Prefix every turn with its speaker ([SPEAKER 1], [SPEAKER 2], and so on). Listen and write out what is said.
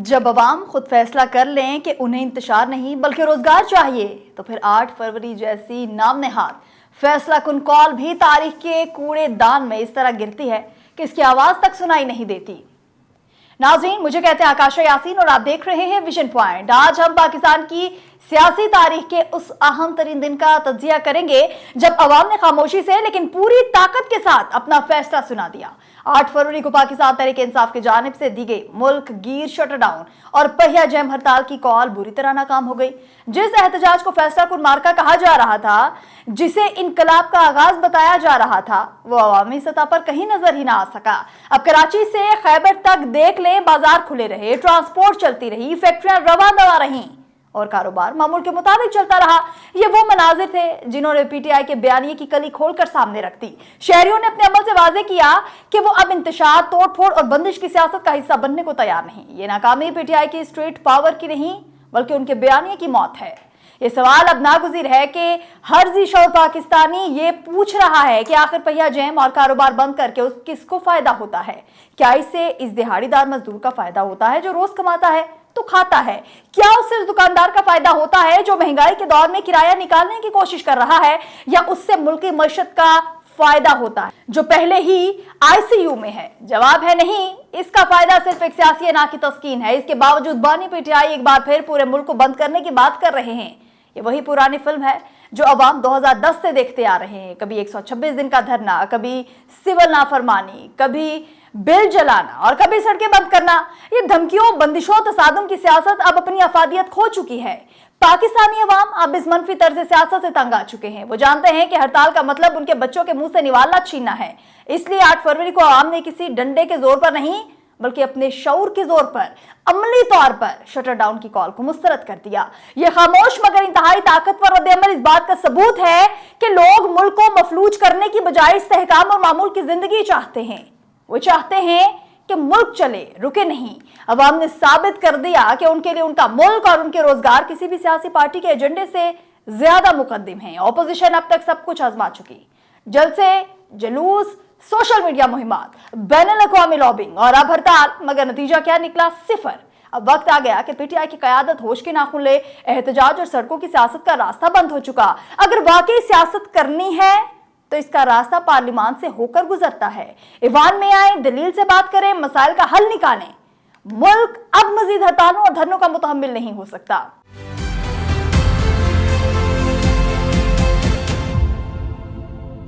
[SPEAKER 1] जब अवाम खुद फैसला कर लें कि उन्हें इंतशार नहीं बल्कि रोजगार चाहिए तो फिर 8 फरवरी जैसी नाम नहाद फैसला कुन कॉल भी तारीख के कूड़ेदान में इस तरह गिरती है कि इसकी आवाज तक सुनाई नहीं देती। नाज़रीन, मुझे कहते हैं आकाशा यासीन और आप देख रहे हैं विजन पॉइंट। आज हम पाकिस्तान की सियासी तारीख के उस अहम तरीन दिन का तज्जिया करेंगे जब अवाम ने खामोशी से लेकिन पूरी ताकत के साथ अपना फैसला सुना दिया। 8 फरवरी को पाकिस्तान तहरीक इंसाफ की जानिब से दी गई मुल्क गिर शटडाउन और पहिया जैम हड़ताल की कॉल बुरी तरह नाकाम हो गई। जिस एहतजाज को फैसला कुन मार्का कहा जा रहा था, जिसे इनकलाब का आगाज बताया जा रहा था, वो अवामी सतह पर कहीं नजर ही ना आ सका। अब कराची से खैबर तक देख ले, बाजार खुले रहे, ट्रांसपोर्ट चलती रही, फैक्ट्रियां रवा दवा रहीं और कारोबार मामूल के मुताबिक चलता रहा। ये वो मनाजिर थे जिन्होंने पीटीआई के बयानिए की कली खोलकर सामने रख दी। शहरियों ने अपने अमल से वाजे किया कि वो अब इंतशार, तोड़फोड़ और बंदिश की सियासत का हिस्सा बनने को तैयार नहीं। ये नाकामी पीटीआई की स्ट्रीट पावर की नहीं बल्कि उनके बयानिए की मौत है। ये सवाल अब नागुज़िर है कि हर जी शौर पाकिस्तानी ये पूछ रहा है कि आखिर पहिया जैम और कारोबार बंद करके किसको फायदा होता है? क्या इससे इस दिहाड़ीदार मजदूर का फायदा होता है जो रोज कमाता है तो खाता है? क्या उससे उस दुकानदार का फायदा होता है जो महंगाई के दौर में किराया निकालने की कोशिश कर रहा है? या उससे मुल्की मईशत का फायदा होता है जो पहले ही आईसीयू में है? जवाब है नहीं। इसका फायदा सिर्फ एक सियासी ना की तस्कीन है। इसके बावजूद बानी पीटीआई एक बार फिर पूरे मुल्क को बंद करने की बात कर रहे हैं। ये वही पुरानी फिल्म है जो अवाम 2010 से देखते आ रहे हैं। कभी 126 दिन का धरना, कभी सिविल नाफरमानी, कभी बिल जलाना और कभी सड़कें बंद करना। ये धमकियों, बंदिशों, तसादुम की सियासत अब अपनी अफादियत खो चुकी है। पाकिस्तानी अवाम अब इस मनफी तर्ज सियासत से तंग आ चुके हैं। वो जानते हैं कि हड़ताल का मतलब उनके बच्चों के मुंह से निवाला छीनना है। इसलिए 8 फरवरी को अवाम ने किसी डंडे के जोर पर नहीं बल्कि अपने शऊर के जोर पर अमली तौर पर शटर डाउन की कॉल को मुस्तरद कर दिया। यह खामोश मगर इंतहाई ताकतवर रद्द-ए-अमल इस बात का सबूत है कि लोग मुल्क को मफलूज करने की बजाय इस्तेहकाम और मामूल की जिंदगी चाहते हैं। वो चाहते हैं कि मुल्क चले, रुके नहीं। अवाम ने साबित कर दिया कि उनके लिए उनका मुल्क और उनके रोजगार किसी भी सियासी पार्टी के एजेंडे से ज्यादा मुकद्दिम है। ऑपोजिशन अब तक सब कुछ आजमा चुकी, जलसे, जुलूस, सोशल मीडिया मुहिमात, बैनुल-अक़वामी लॉबिंग और अब हड़ताल, मगर नतीजा क्या निकला? सिफर। अब वक्त आ गया कि पीटीआई की क़यादत होश के नाखून ले। एहतजाज और सड़कों की सियासत का रास्ता बंद हो चुका। अगर वाकई सियासत करनी है तो इसका रास्ता पार्लियामान से होकर गुजरता है। ईवान में आए, दलील से बात करें, मसाइल का हल निकालें। मुल्क अब मजीद हड़तालों और धरनों का मुतहम्मिल नहीं हो सकता।